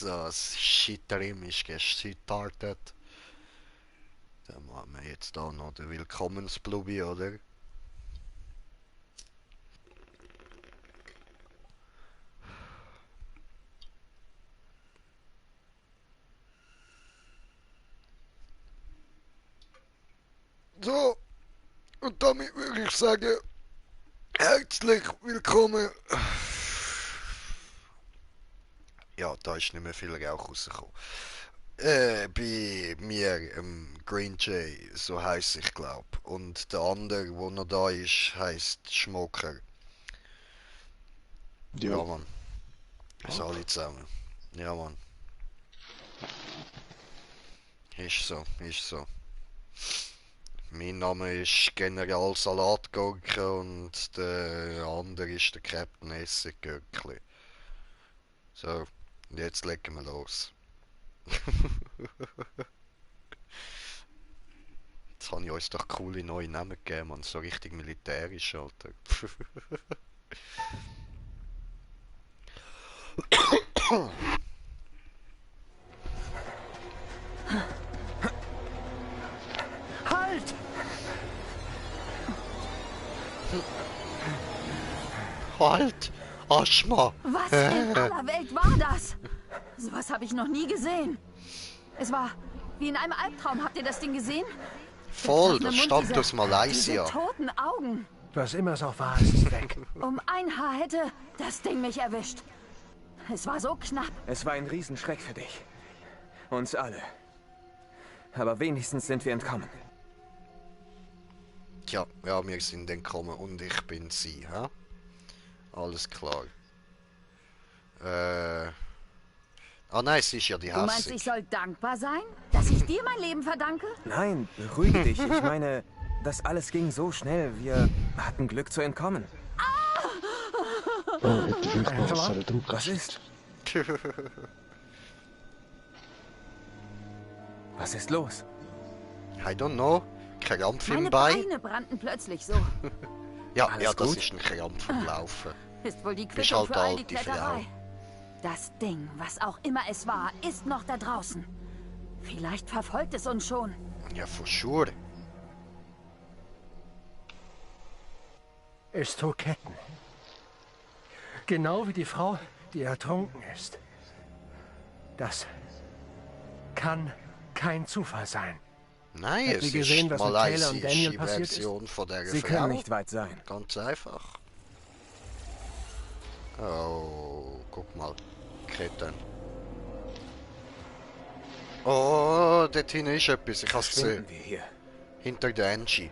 das Shit drin ist gestartet. Dann machen wir jetzt da noch den Willkommensblubi, oder? So, und damit würde ich sagen, herzlich willkommen. Ja, da ist nicht mehr viel Rauch rausgekommen. Bei mir, Green Jay, so heisst ich glaub. Und der andere, wo noch da ist, heisst Schmocker. Ja, Ja, Mann. Ist alle zusammen. Ja, Mann. Ist so, ist so. Mein Name ist General Salatgurke und der andere ist der Captain Essiggurkli. So, und jetzt legen wir los. Jetzt habe ich uns doch coole neue Namen gegeben, man. So richtig militärisch, Alter. Halt! Halt! Aschma! Was in aller Welt war das? Sowas habe ich noch nie gesehen. Es war wie in einem Albtraum. Habt ihr das Ding gesehen? Voll, Der das offene stammt Mund, aus Malaysia. Diese toten Augen. Was immer es auch war, es ist weg. Um ein Haar hätte das Ding mich erwischt. Es war so knapp. Es war ein Riesenschreck für dich. Uns alle. Aber wenigstens sind wir entkommen. Tja, ja, wir sind entkommen und ich bin sie, hä? Alles klar. Ah nein, es ist ja die Du meinst, ich Hässig. soll dankbar sein, dass ich dir mein Leben verdanke? Nein, beruhige dich. Ich meine, das alles ging so schnell. Wir hatten Glück zu entkommen. oh, hätte ich vielleicht noch was sollen drucken. Was ist? Was ist los? I don't know. Krampf im Meine Bein? Beine brannten plötzlich so. Ja, Alles ja, das gut? ist ein Krampf vom Laufen. Ist wohl die Bist Quittung halt für all die alt, die Frau. Kletterei. Das Ding, was auch immer es war, ist noch da draußen. Vielleicht verfolgt es uns schon. Ja, for sure. Es trug Ketten. Genau wie die Frau, die ertrunken ist. Das kann kein Zufall sein. Nein, Habt es ihr gesehen, ist was mit Taylor und malaysische Daniel passiert ist? Version von der Sie Frau. können nicht weit sein. Ganz einfach. Oh, guck mal. Ketten. Oh, dort hinten ist etwas. Ich hab's gesehen. Verschwinden wir hier. Hinter der Angie.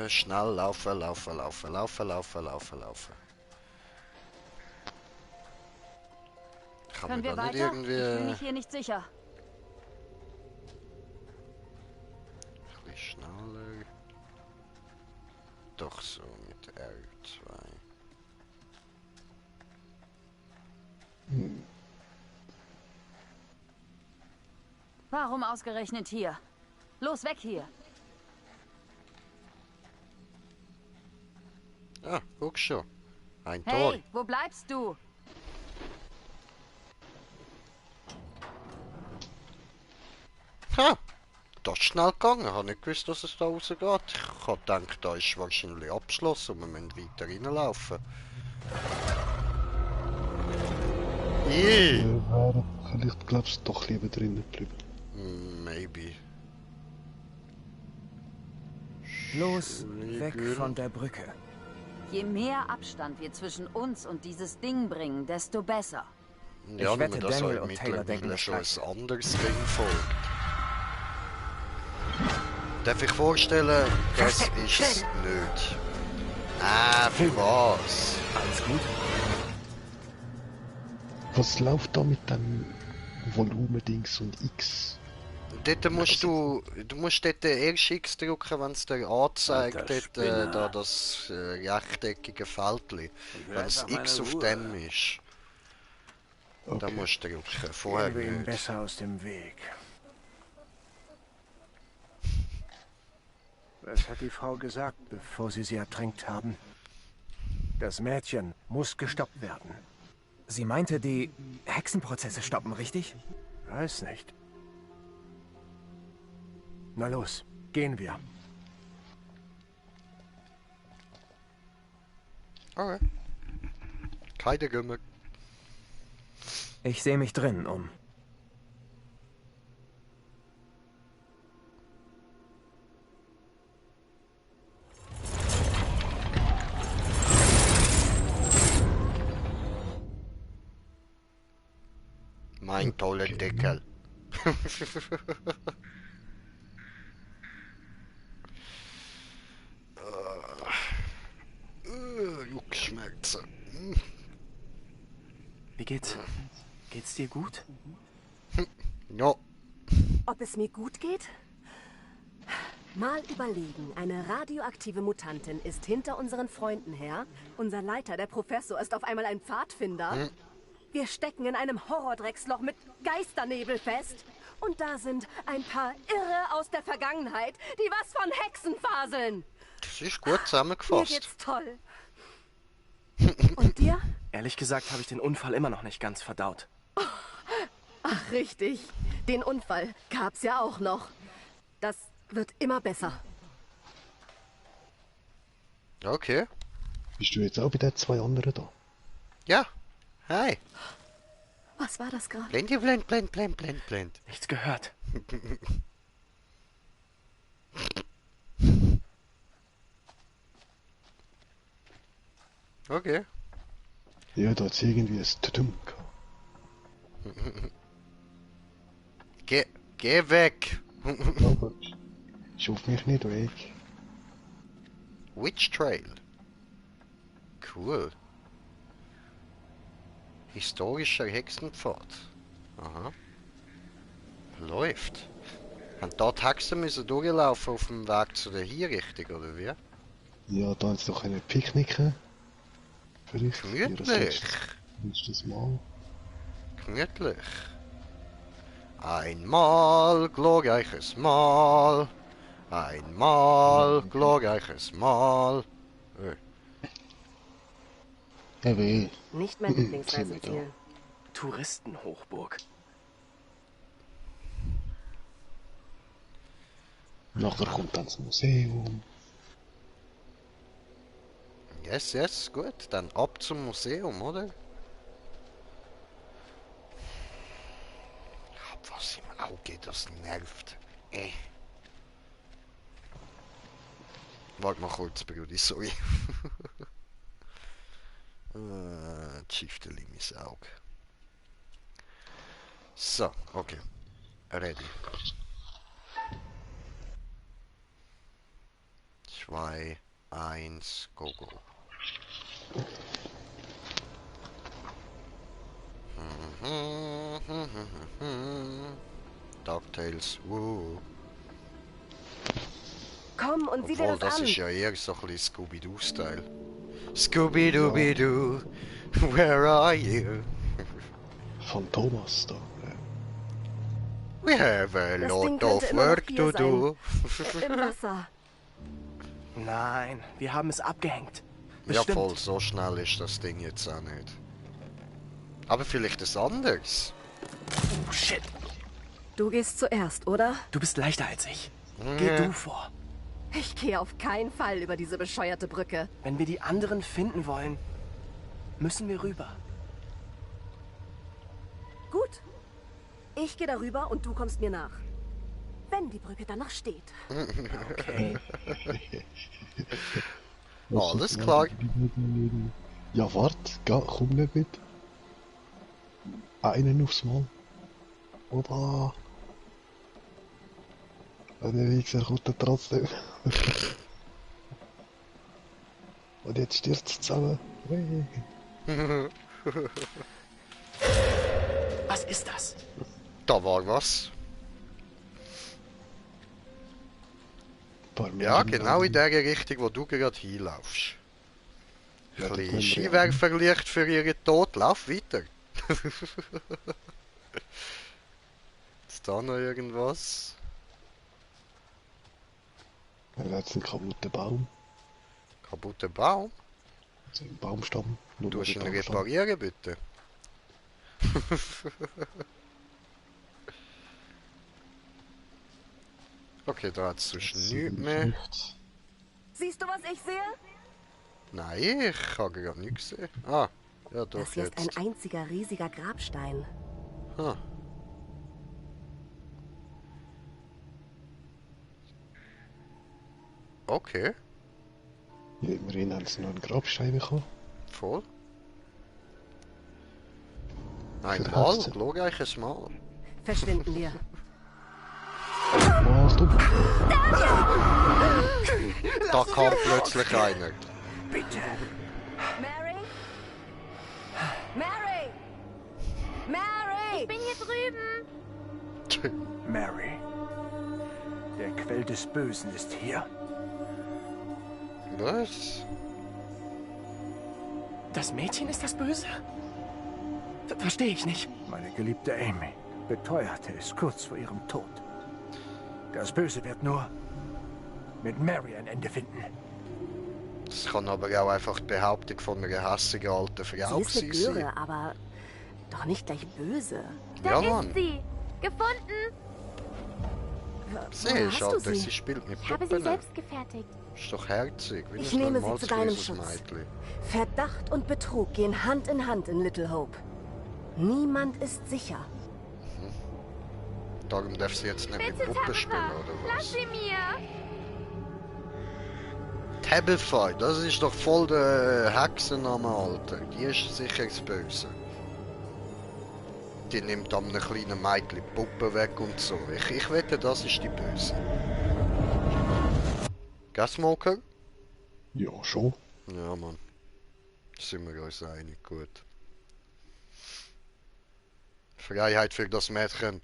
Schnell laufen, laufen, laufen, laufen, laufen, laufen, laufen. Kann Können wir man da nicht weiter? Ich fühle irgendwie... mich hier nicht sicher. Ein bisschen schneller. Doch so mit R2. Warum ausgerechnet hier? Los, weg hier. Ah, guck schon. Ein Tor. Hey, wo bleibst du? Ha! Das ist schnell gegangen. Ich habe nicht gewusst, dass es da rausgeht. Ich habe gedacht, da ist wahrscheinlich abgeschlossen und wir müssen weiter reinlaufen. Wir wären vielleicht, glaubst du, doch lieber drinnen geblieben. Maybe. Los, weg von der Brücke. Je mehr Abstand wir zwischen uns und dieses Ding bringen, desto besser. Ja, Ich wenn wette, man das Daniel auch und Taylor denken mittlerweile das schon Gleiche. ein anderes Ding folgt. Darf ich vorstellen, das ist es nicht. Ah, für was? Alles gut? Was läuft da mit dem Volumendings und X? Dort musst du musst dort erst X drücken, wenn es dir anzeigt, Alter dort, Spinner. da das rechteckige Feldchen. will Wenn es einfach X meine auf Ruhe. dem ist, dann Okay. musst du drücken. Vorher Gehen wir ihm nicht. besser aus dem Weg. Was hat die Frau gesagt, bevor sie ertränkt haben? Das Mädchen muss gestoppt werden. Sie meinte, die Hexenprozesse stoppen, richtig? Weiß nicht. Na los, gehen wir. Okay. Keine Gümme. Ich sehe mich drin um. Mein toller Deckel. Juckschmerzen. Wie geht's? Geht's dir gut? Ja, Ob es mir gut geht? Mal überlegen, eine radioaktive Mutantin ist hinter unseren Freunden her. Unser Leiter, der Professor, ist auf einmal ein Pfadfinder. Wir stecken in einem Horrordrecksloch mit Geisternebel fest. Und da sind ein paar Irre aus der Vergangenheit, die was von Hexen faseln. das ist gut Mir zusammengefasst. geht's toll. Und dir? Ehrlich gesagt habe ich den Unfall immer noch nicht ganz verdaut. Ach, richtig. Den Unfall gab's ja auch noch. Das wird immer besser. Okay. Bist du jetzt auch bei den 2 anderen da? Ja. Hi. Was war das gerade? Blend. Nichts gehört. Okay. Ja, da hat irgendwie ein Tudum gehabt. Geh weg. Aber ich auf mich nicht weg. Witch Trail. Cool. Historischer Hexenpfad. Aha. Läuft. Haben dort Hexen müssen durchlaufen auf dem Weg zu der hier richtig, oder wie? Ja, da haben sie doch eine Picknicken. Vielleicht. Gemütlich. Letztes Mal. Gemütlich. Einmal glorreiches Mal. Einmal glorreiches Mal. Ja, weh. Nicht mein Lieblingsreiseziel. Touristenhochburg. Nachher kommt dann das Museum. Yes, gut. Dann ab zum Museum, oder? Ich hab was im Auge, das nervt. Warte mal kurz, Brudi, sorry. Schifteli mein Auge. So, okay. Ready. 2, 1, go. DuckTales, Komm und sieh dir Obwohl, das das an. ist ja eher so ein bisschen Scooby-Doo-Style. Scooby-Dooby-Doo, where are you? Von Thomas da. We have a Das lot Ding könnte of immer noch work hier to sein. do. Im Wasser. Nein, wir haben es abgehängt. Ja Bestimmt. voll, so schnell ist das Ding jetzt auch nicht. Aber vielleicht das anderes. Oh shit. Du gehst zuerst, oder? Du bist leichter als ich. Geh du vor. Ich gehe auf keinen Fall über diese bescheuerte Brücke. Wenn wir die anderen finden wollen, müssen wir rüber. Gut. Ich gehe darüber und du kommst mir nach. Wenn die Brücke dann noch steht. Okay. Alles klar. Ja, wart, komm nicht mit. Einen aufs Mal. Oder? Der Wichser kommt dann trotzdem. Und jetzt stürzt es zusammen. Hey. Was ist das? Da war was. Paar Ja, Menschen genau in da. der Richtung, wo du gerade hinlaufst. Ja, Ein da bisschen können wir- Skiwerferlicht für ihren Tod. Lauf weiter. Ist da noch irgendwas? Er hat einen kaputten Baum. Kaputter Baum? So ein Baumstamm. Nur Du noch hast den ihn Baumstamm. reparieren, bitte. Okay, da hat es sonst nichts mehr. 57. Siehst du, was ich sehe? Nein, ich habe gerade nichts gesehen. Ah, ja doch, Das hier ist jetzt. ein einziger riesiger Grabstein. Ah. Okay, Ja, immerhin haben sie noch einen Grabstein bekommen. voll. Ein Für Mal, Hexen. schau eigentlich ein Mal. Verschwinden wir. Achtung! Da kam plötzlich einer. Bitte. Mary? Mary! Mary! Bin hier drüben. Mary. Der Quell des Bösen ist hier. Was? Das Mädchen ist das Böse? Verstehe ich nicht. Meine geliebte Amy beteuerte es kurz vor ihrem Tod. Das Böse wird nur mit Mary ein Ende finden. Das kann aber auch einfach die Behauptung von einer hässigen alten Sie Frau ist eine gewesen sein. Göre, aber doch nicht gleich böse. Ja, Mann. Sie. Gefunden. Siehst hast du, du Alter, sie? sie spielt mit Ich habe sie Puppen. selbst gefertigt. Ist doch herzig. Wie Ich ein nehme sie normales zu deinem kleines Schutz. Mädchen. Verdacht und Betrug gehen Hand in Hand in Little Hope. Niemand ist sicher. Darum darf sie jetzt nicht mit Bitte, Puppen spielen, Tabitha. oder Lass was? sie mir. Tabitha, das ist doch voll der Hexenname, Alter. Die ist sicher das Böse. Die nimmt einem kleinen Mädchen die Puppe weg und so. Ich wette, das ist die Böse. Gell, Smoker? Ja, schon. Ja, Mann. Sind wir uns einig, gut. Freiheit für das Mädchen.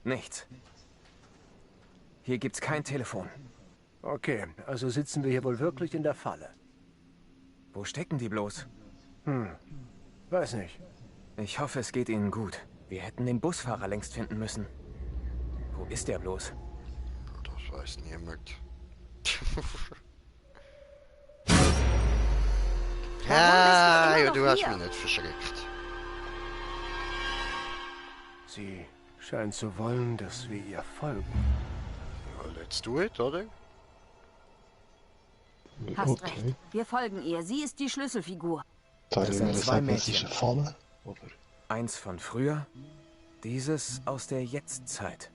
Nichts. Hier gibt's kein Telefon. Okay, also sitzen wir hier wohl wirklich in der Falle. Wo stecken die bloß? Weiß nicht. Ich hoffe, es geht ihnen gut. Wir hätten den Busfahrer längst finden müssen. Wo ist der bloß? Das weiß niemand. immer Ja, noch du hast hier? mich nicht verschreckt. Sie scheint zu wollen, dass wir ihr folgen. Ja, let's do it, oder? Hast recht. Wir folgen ihr. Sie ist die Schlüsselfigur. Soll Das ich sind mir zwei sagen, es ist Mädchen. eine Falle? Oder? Eins von früher, dieses aus der Jetztzeit.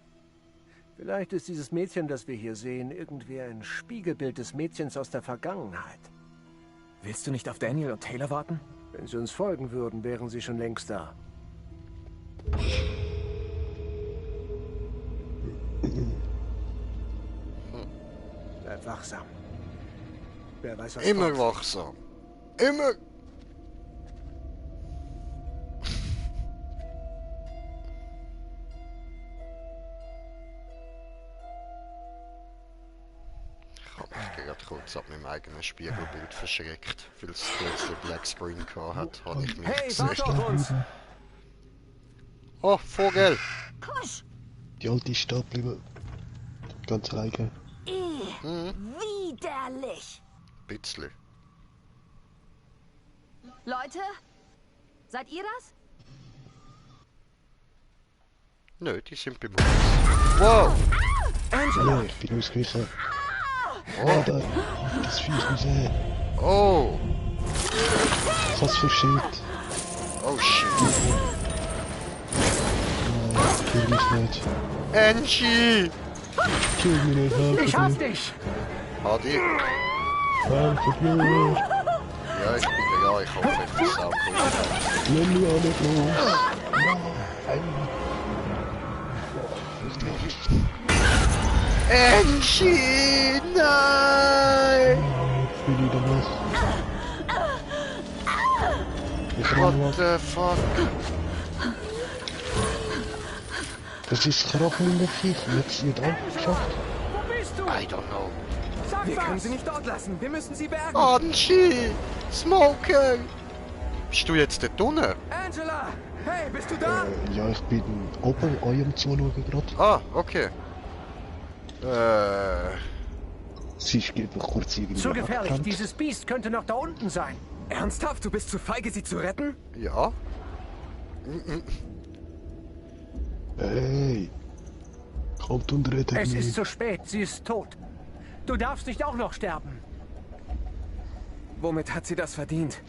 Vielleicht ist dieses Mädchen, das wir hier sehen, irgendwie ein Spiegelbild des Mädchens aus der Vergangenheit. Willst du nicht auf Daniel und Taylor warten? Wenn sie uns folgen würden, wären sie schon längst da. Bleib wachsam. Wer weiß, was Immer kommt. wachsam. Immer. Ich habe mich gerade kurz ab meinem eigenen Spiegelbild verschreckt, weil es plötzlich Black Screen gehabt hat, habe ich mich Hey, gesehen. warte auf uns! Oh, Vogel! Kusch. Die alte ist da geblieben. Ganz alleine. Widerlich. Bitzli. Leute, seid ihr das? Nö, die sind bei uns. Wow! Ja, ich bin ausgewichen. Oh, da. Das Viech muss sehen. Oh! Ich hab's verschickt. Oh shit! Nein, kill mich nicht. Angie! Kill mich nicht, Ich helfe hasse mir. dich! Adi! Helfe mir. Ja, ich bin da, ich hoffe, ich bin auch gut. Lass mich auch nicht los. Nein. Angie! Nein! Ich will wieder was. Ich renne What was. the fuck? Das ist Krabben in der Viech. Jetzt nicht auch geschafft. Wo bist du? I don't know. Sag Wir können sie nicht dort lassen. Wir müssen sie bergen. Angie! Smoker! Bist du jetzt dort unten? Angela! Hey, bist du da? Ja, ich bin oben euch am Zuschauen gerade. Ah, okay. Sie ist gerade noch kurz irgendwie Zu gefährlich. abgerannt. Dieses Biest könnte noch da unten sein. Ernsthaft? Du bist zu feige, sie zu retten? Ja. Hey! Kommt und rettet Es mich. ist zu spät. Sie ist tot. Du darfst nicht auch noch sterben. Womit hat sie das verdient?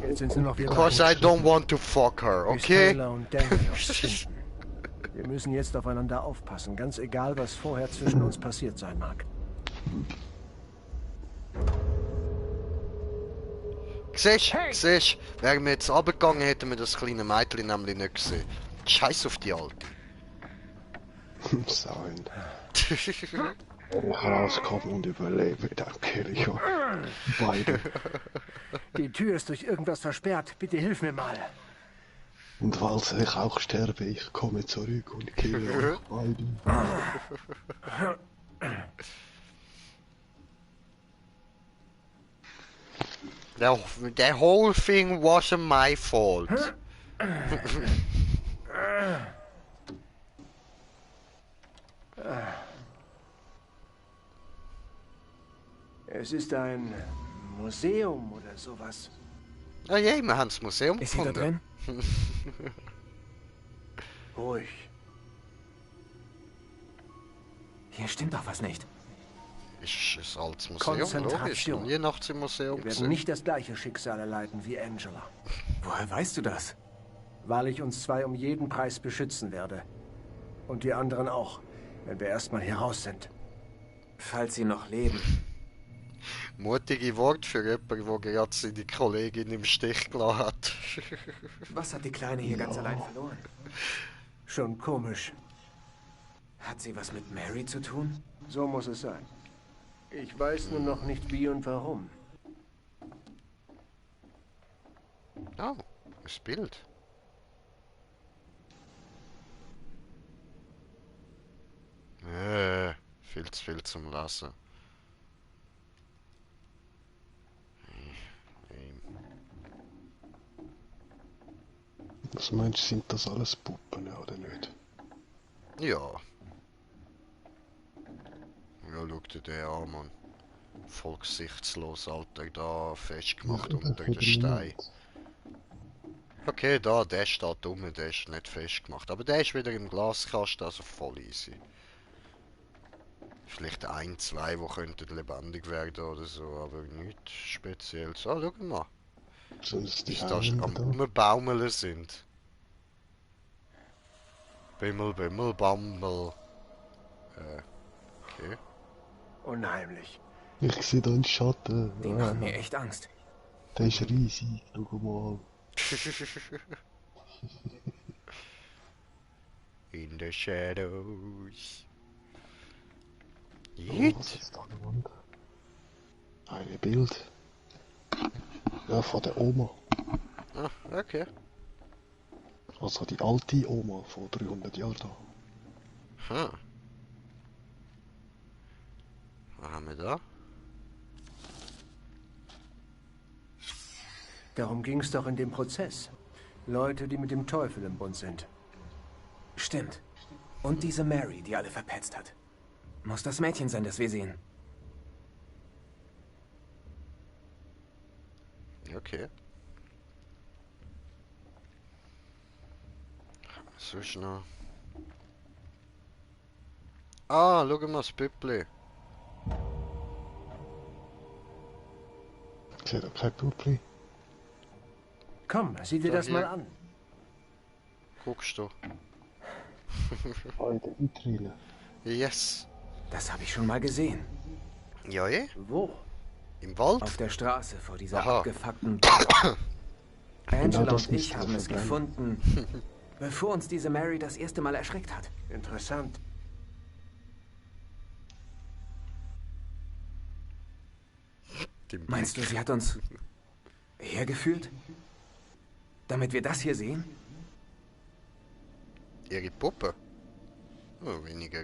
Jetzt sind sie noch wir Because I don't want to fuck her, Bis okay? Taylor und Danny uns finden. Wir müssen jetzt aufeinander aufpassen, ganz egal, was vorher zwischen uns passiert sein mag. Siehst du, Hey! siehst du, wären wir jetzt runtergegangen, hätten wir das kleine Mädchen nämlich nicht gesehen. Scheiß auf die Alte. Sein. Ich rauskomme und überlebe, danke, ja. Beide. Die Tür ist durch irgendwas versperrt. Bitte hilf mir mal. Und falls ich auch sterbe, ich komme zurück und kill euch beide. The whole thing wasn't my fault. Es ist ein Museum oder sowas. Ah je, wir haben das Museum Ist sie da gefunden. drin? Ruhig. Hier stimmt doch was nicht. Ist ein altes Museum, logisch. Konzentration. Noch nie nachts im Museum Wir werden gesehen. nicht das gleiche Schicksal erleiden wie Angela. Woher weißt du das? Weil ich uns zwei um jeden Preis beschützen werde. Und die anderen auch, wenn wir erstmal hier raus sind. Falls sie noch leben. Mutige Wort für jemanden, der gerade seine Kollegin im Stich gelassen hat. Was hat die Kleine hier ganz allein verloren? Schon komisch. Hat sie was mit Mary zu tun? So muss es sein. Ich weiß nur noch nicht wie und warum. Oh, das Bild. Viel zu viel zum Lesen. Was meinst du, sind das alles Puppen, ja, oder nicht? Ja. Ja, schau dir den an, Mann. Voll gesichtslos, Alter, da festgemacht Ja, unter für den den Stein. Moment. Okay, da, der steht rum, der ist nicht festgemacht. Aber der ist wieder im Glaskasten, also voll easy. Vielleicht ein, zwei, die könnten lebendig werden oder so, aber nichts Spezielles. Ah, schau mal, Sonst wie die sie da Hände am da. Rumbaumeln sind. Bimmel, Bimmel, Bammel. Okay. Unheimlich. Ich sehe da einen Schatten. Die machen mir echt Angst. Der ist riesig, schau mal. In the shadows. Oh, Jit. was ist da an der Wand? Ein Bild. Ja, von der Oma. Ah, okay. Also die alte Oma von 300 Jahren da. Hm. Was haben wir da? Darum ging es doch in dem Prozess. Leute, die mit dem Teufel im Bund sind. Stimmt. Und diese Mary, die alle verpetzt hat. Muss das Mädchen sein, das wir sehen. Okay. So schnell. Ah, schau mal das Püppli. Ich sehe da kein Puppli. Komm, sieh dir Da das hier. mal an. Guckst du? Ah, in der Vitrine. Yes. Das habe ich schon mal gesehen. Ja, eh? Wo? Im Wald? Auf der Straße vor dieser Aha. abgefuckten Bar. Angela das und müsste ich haben doch es verbrennen. gefunden, bevor uns diese Mary das erste Mal erschreckt hat. Interessant. Den Meinst du, sie hat uns hergeführt? Damit wir das hier sehen? Ihre Puppe? Oh, weniger.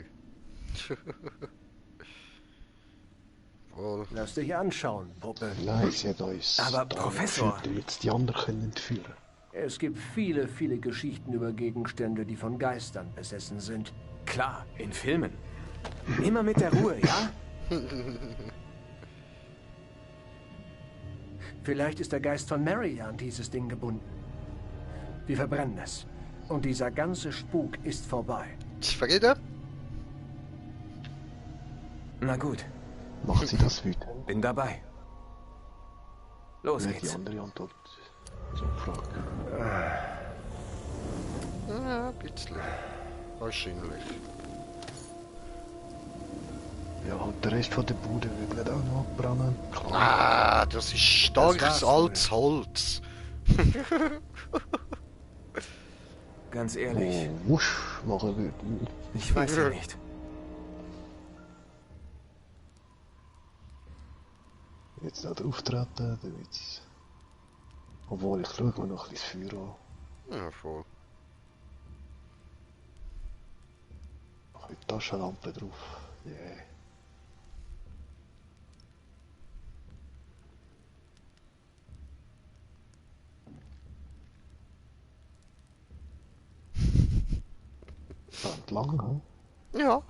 Wohl. Lass dich anschauen, Puppe. Nein, sie hat uns Aber, da Professor- geführt, jetzt die anderen können entführen. Es gibt viele, viele Geschichten über Gegenstände, die von Geistern besessen sind. Klar, in Filmen. Immer mit der Ruhe, ja? Vielleicht ist der Geist von Mary an dieses Ding gebunden. Wir verbrennen es. Und dieser ganze Spuk ist vorbei. Zufrieden? Na gut, Macht sie das wieder? bin dabei. Los Nicht die geht's. andere Antwort. So gefragt. Ja, ein bisschen. Wahrscheinlich. Ja, und der Rest von der Bude wird nicht auch noch abbrennen. Ah, das ist starkes war's altes Holz. Ganz ehrlich, Oh, wusch machen würden. ich weiß ja nicht. Jetzt da drauftreten, damit's... Obwohl, ich schaue mir noch ein bisschen das Feuer an. Ja, voll. Noch eine Taschenlampe drauf. Yeah. Verdammt lang, hä? Ja.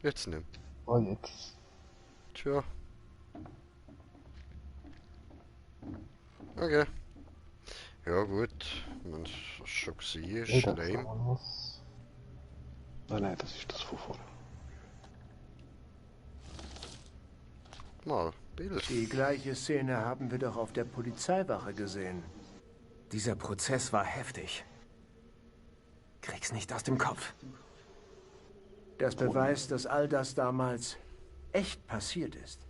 Jetzt nicht. Ah, jetzt. Tja. Okay. Ja gut, wenn es schon war, ist da lame. kann man was. Nein, das ist das von vorher. Mal, Bild. Die gleiche Szene haben wir doch auf der Polizeiwache gesehen. Dieser Prozess war heftig. Krieg's nicht aus dem Kopf. Das beweist, dass all das damals echt passiert ist.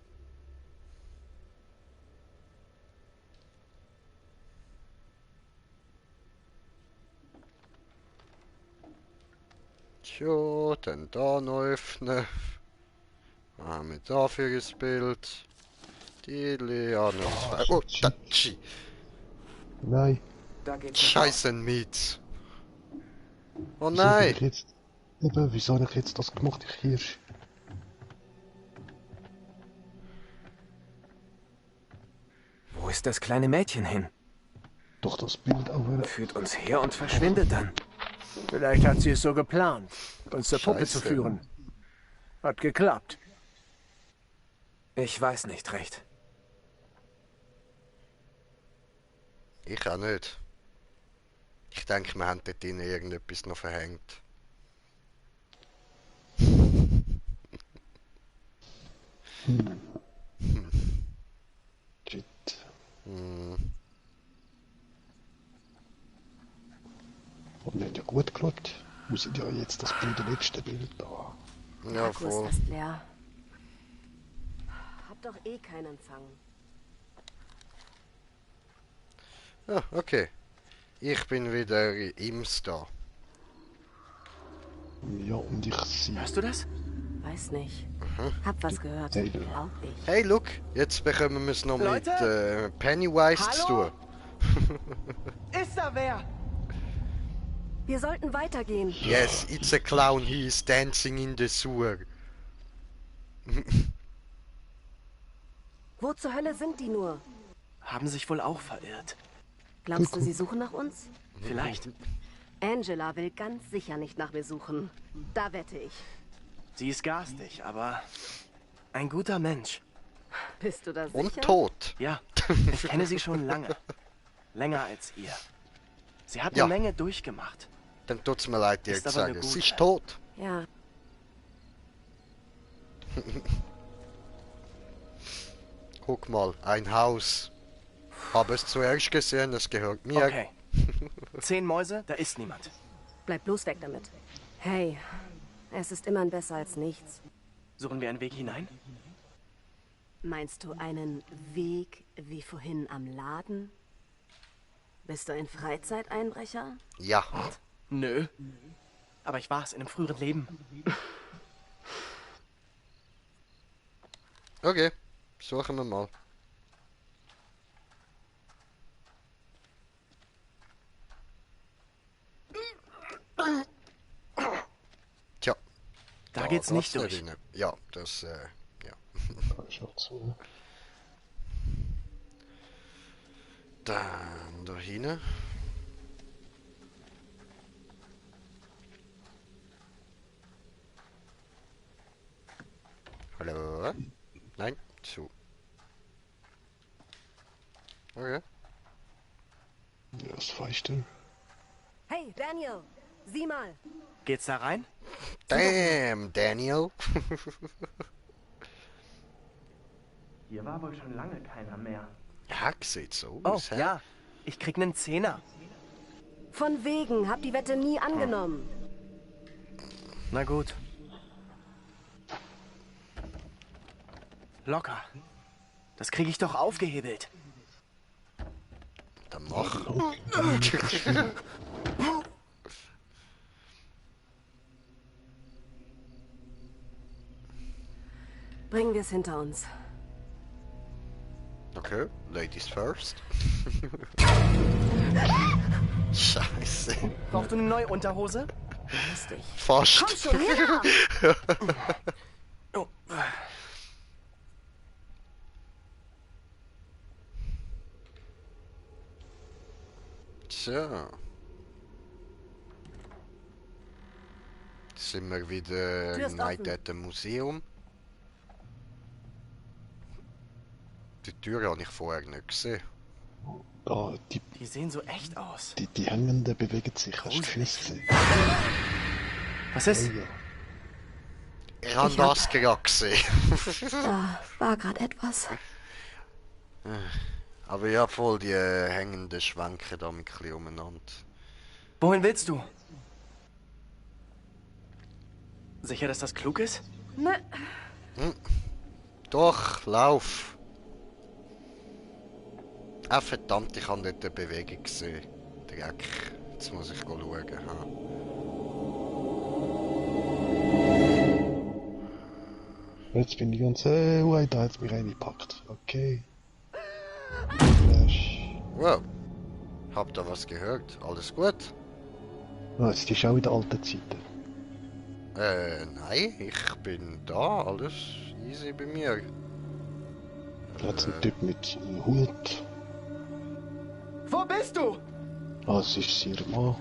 Tja, dann da noch öffnen. Haben wir dafür das Bild. Die Leane. Oh, Tatschi. Nein. Da geht's Scheiße mit. Oh Wieso hab nein. ich jetzt... Eben, wieso habe ich jetzt das gemacht, ich Hirsch? Wo ist das kleine Mädchen hin? Doch das Bild auch wieder... Führt uns her und verschwindet dann. Vielleicht hat sie es so geplant, uns zur Puppe zu Scheiße. führen. Hat geklappt. Ich weiß nicht recht. Ich auch nicht. Ich denke, wir haben dort drinnen irgendetwas noch verhängt. Shit. Hm. Und wir haben ja gut geschaut. Wir sind ja jetzt das blöde letzte Bild da. Ja, Akku ist voll. fast leer. Hab doch eh keinen Empfang. Ja, okay. Ich bin wieder im Star. Ja, und ich sehe... Hörst du das? Weiß nicht. Hab was gehört. Hey, Glaub ich. Hey, look, jetzt bekommen wir es noch Leute? mit Pennywise zu Hallo? tun. Ist da wer? Wir sollten weitergehen. Yes, it's a clown, he is dancing in the sewer. Wo zur Hölle sind die nur? Haben sich wohl auch verirrt. Glaubst du, sie suchen nach uns? Vielleicht. Angela will ganz sicher nicht nach mir suchen. Da wette ich. Sie ist garstig, aber ein guter Mensch. Bist du da sicher? Und tot. Ja, ich kenne sie schon lange. Länger als ihr. Sie hat Ja. eine Menge durchgemacht. Dann tut's mir leid, dir Ist zu aber eine sagen. Sie gute. ist tot. Ja. Guck mal, ein Haus. Habe es zuerst gesehen, es gehört mir. Okay. 10 Mäuse, da ist niemand. Bleib bloß weg damit. Hey, es ist immerhin besser als nichts. Suchen wir einen Weg hinein? Meinst du einen Weg wie vorhin am Laden? Bist du ein Freizeiteinbrecher? Ja. Nö. Aber ich war es in einem früheren Leben. Okay, suchen wir mal. Tja, Da geht's nicht geht's durch. rein. Ja, das, ja. Schaut zu. Dann da hinten. Hallo? Nein, zu. Okay. Ja, was weißt du? Hey, Daniel, sieh mal. Geht's da rein? Damn, Daniel. Hier war wohl schon lange keiner mehr. Ja, sieht so Oh, aus, hä? ja. Ich krieg nen Zehner. Von wegen, hab die Wette nie angenommen. Na gut. Locker. Das krieg ich doch aufgehebelt. Dann mach. Bringen wir es hinter uns. Okay, Ladies first. Scheiße. Brauchst du eine neue Unterhose? Lustig. Fast. Komm schon her! Oh. Tja. Jetzt sind wir wieder Tür ist im offen. Night at the Museum. Die Tür habe ich vorher nicht gesehen. Ah, die, Die sehen so echt aus. die Hängenden bewegen sich. Hast du die Füße gesehen? Was ist? Ja. Ich habe das gerade gesehen. Da war gerade etwas. Aber ja, voll die hängenden Schwenken da ein bisschen umeinander. Wohin willst du? Sicher, dass das klug ist? Ne, Doch, lauf! Ah verdammt, ich habe nicht die Bewegung gesehen. Dreck. Jetzt muss ich schauen. Ha. Jetzt bin ich ganz, da hat mich reingepackt. Okay. Flash. Wow. Hab da was gehört? Alles gut? Ah, jetzt ist auch wieder alte Zeiten. Nein, ich bin da. Alles easy bei mir. Da hat ein Typ mit einem Hut. Wo bist du? Ah, es ist ihr Mann.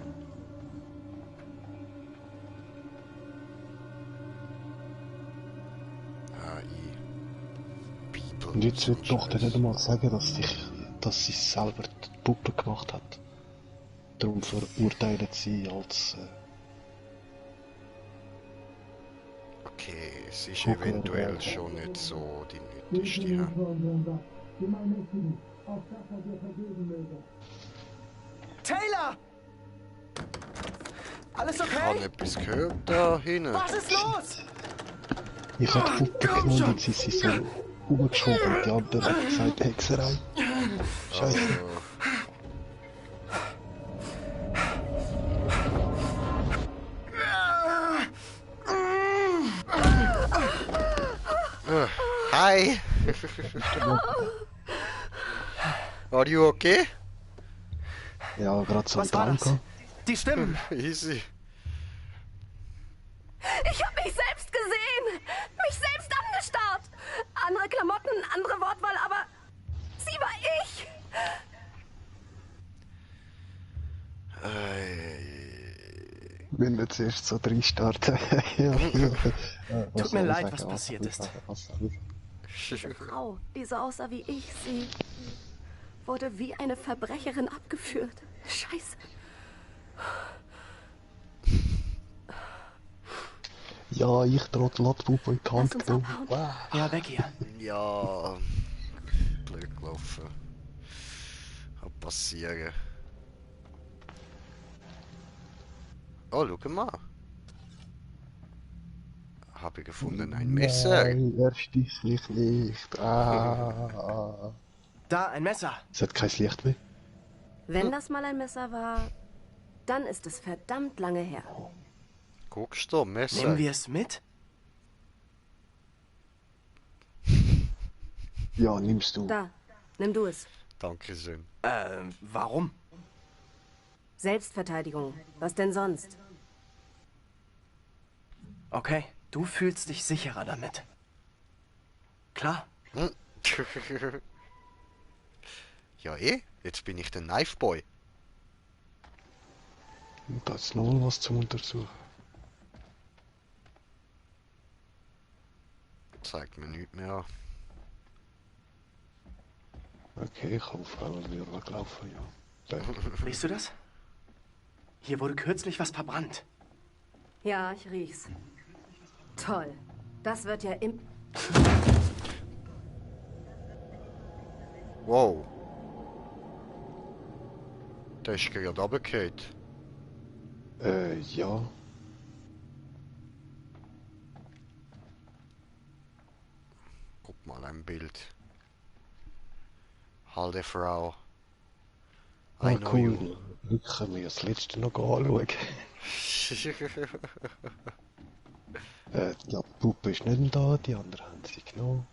AI. People. Und jetzt wird die Tochter nicht einmal sagen, dass sie selber die Puppe gemacht hat. Darum verurteilen sie als Okay, es ist Okay, eventuell ja. schon nicht so die nötigste. Ja. Taylor! Alles Ich habe okay? etwas gehört da hinten. Was ist los? ich habe die Puppe komm genommen schon. und sie sind so umgeschoben und die andere hat gesagt Hexerei. Scheiße. Hi! Are you okay? Ja, gerade so Was war das? gehabt. Die Stimmen. Easy. ich hab mich selbst gesehen. Mich selbst angestarrt. Andere Klamotten, andere Wortwahl, aber sie war ich. Wenn wir zuerst so drin starten. Tut mir leid, was passiert ist. Diese Frau, die so aussah wie ich, sie wurde wie eine Verbrecherin abgeführt. Scheiße. Ja, ich trottel hat die Puppe in die Lass Hand uns genommen. abhauen. Ja, weg hier. Ja, blöd gelaufen. Kann passieren. Oh, schau mal. Habe ich gefunden, ein Messer. Nein, er sticht mich nicht. Ah. Da, ein Messer. Es hat kein Licht mehr. Wenn das mal ein Messer war, dann ist es verdammt lange her. Guckst du, Messer. Nehmen wir es mit? Ja, nimmst du. Da, nimm du es. Dankeschön. Warum? Selbstverteidigung. Was denn sonst? Okay, du fühlst dich sicherer damit. Klar. Hm. Ja jetzt bin ich der Knifeboy. Da ist noch mal was zum Untersuchen. Zeigt mir nichts mehr an. Okay, ich habe auf einmal wieder weglaufen, ja. Riechst du das? Hier wurde kürzlich was verbrannt. Ja, ich riech's. Toll. Das wird ja im... Wow. Der ist gerade runtergefallen. Ja. Guck mal ein Bild. Halde Frau. Ah, I know cool. you. Heute können wir das letzte noch anschauen. Ja, die Puppe ist nicht da, die anderen haben sie genommen.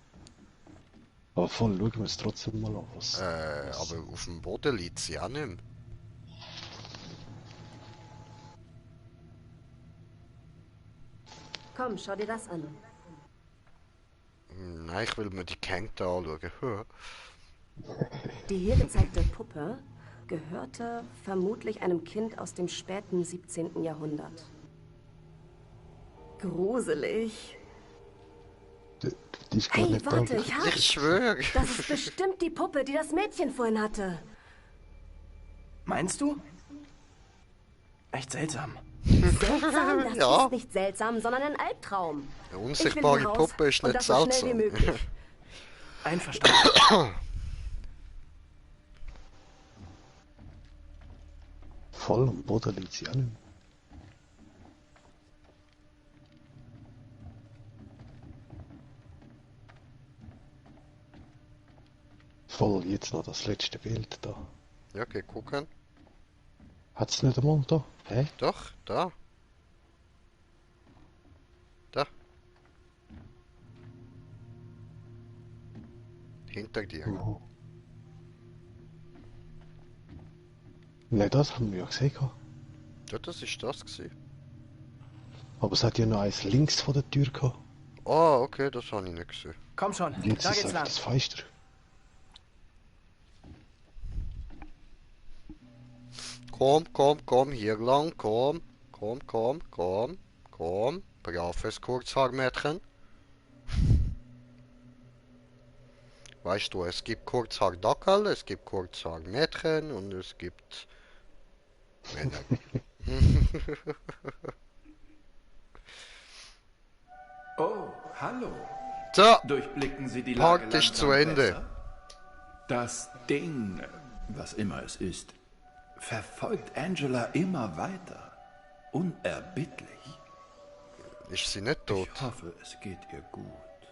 Aber voll, schauen wir es trotzdem mal an. Was Aber auf dem Boden liegt sie auch nicht mehr. Komm, schau dir das an. Nein, ich will mir die Kängte anschauen. Hör. Die hier gezeigte Puppe gehörte vermutlich einem Kind aus dem späten 17. Jahrhundert. Gruselig. die ist gar Hey, nicht warte, da. ich hab's. Ich schwöre. Das ist bestimmt die Puppe, die das Mädchen vorhin hatte. Meinst du? Echt seltsam. Seltsam? Das Ja. ist nicht seltsam, sondern ein Albtraum. Eine Ich unsichtbare will hier raus Puppe ist und nicht das so schnell wie seltsam. möglich. Einverstanden. Voll am Boden liegt sie auch nicht. Voll, jetzt noch das letzte Bild da. Ja, okay, gucken. Hat's nicht einmal da? Hä? Doch, da. Da. Hinter dir. Wo? Ne, das haben wir ja gesehen. Ja, das ist das gewesen. Aber es hat ja noch eins links von der Tür gehabt. Ah, okay, das habe ich nicht gesehen. Komm schon, Jetzt da ist geht's einfach lang. das Feister. Komm, hier lang, komm. Braves Kurzhaarmädchen. Weißt du, es gibt Kurzhaardackel, es gibt Kurzhaarmädchen und es gibt Männer. Oh, hallo. So, Durchblicken Sie die Lage Party ist langsam zu Ende. besser? Das Ding, was immer es ist, verfolgt Angela immer weiter. Unerbittlich. ist sie nicht tot? Ich hoffe, es geht ihr gut.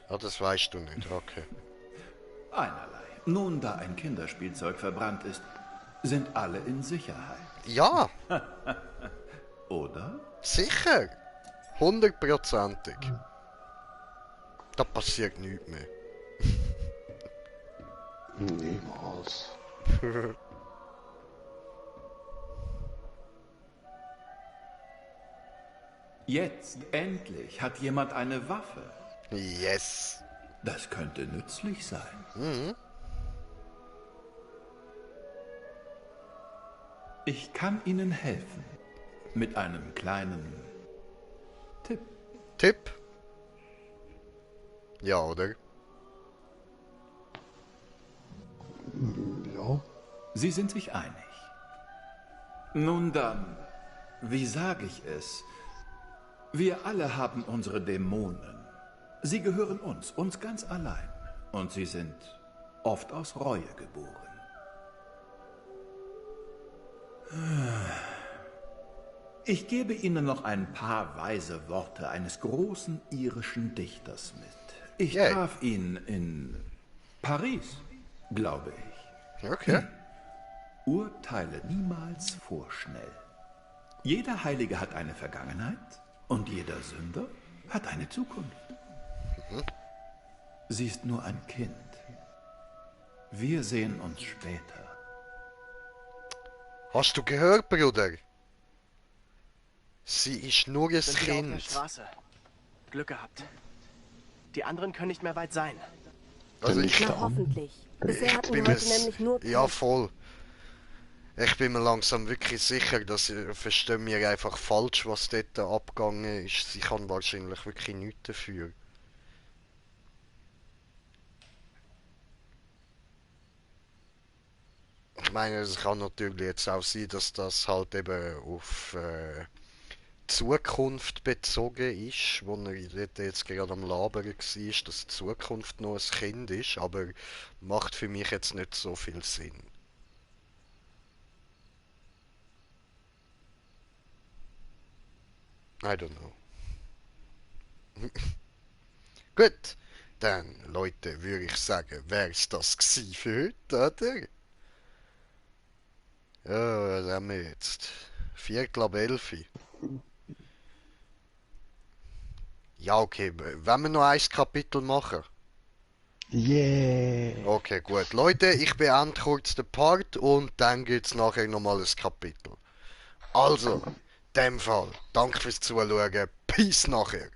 Ah, das weißt du nicht, okay. Einerlei. Nun, da ein Kinderspielzeug verbrannt ist, sind alle in Sicherheit, Ja, oder? sicher. 100%ig. Da passiert nichts mehr. Niemals. Jetzt endlich hat jemand eine Waffe. Yes. Das könnte nützlich sein. Mhm. Ich kann Ihnen helfen. Mit einem kleinen Tipp. Tipp? Ja, oder? Ja. Sie sind sich einig. Nun dann, wie sage ich es? Wir alle haben unsere Dämonen. Sie gehören uns ganz allein. Und sie sind oft aus Reue geboren. Ich gebe Ihnen noch ein paar weise Worte eines großen irischen Dichters mit. Ich Yay. traf ihn in Paris, glaube ich. Okay. Urteile niemals vorschnell. Jeder Heilige hat eine Vergangenheit und jeder Sünder hat eine Zukunft. Sie ist nur ein Kind. Wir sehen uns später. Hast du gehört, Bruder? Sie ist nur ein Sind wieder auf der Kind. Straße. Glück gehabt. Die anderen können nicht mehr weit sein. Also Dann ich, liegt Na, er an. hoffentlich. Bisher hatten wir bin heute nämlich nur ja Pech. voll. Ich bin mir langsam wirklich sicher, dass verstehen wir einfach falsch, was dort abgegangen ist. Sie kann wahrscheinlich wirklich nichts dafür. Ich meine, es kann natürlich jetzt auch sein, dass das halt eben auf Zukunft bezogen ist, wo er dort jetzt gerade am Labern war, dass die Zukunft noch ein Kind ist, aber macht für mich jetzt nicht so viel Sinn. I don't know. Gut, dann Leute, würde ich sagen, wär's das gsi für heute, oder? Ja, was haben wir jetzt? 11:15. Ja, okay, wenn wir noch ein Kapitel machen? Yeah! Okay, gut. Leute, ich beende kurz den Part und dann gibt's nachher nochmal ein Kapitel. Also, in dem Fall, danke fürs Zuschauen. Peace nachher.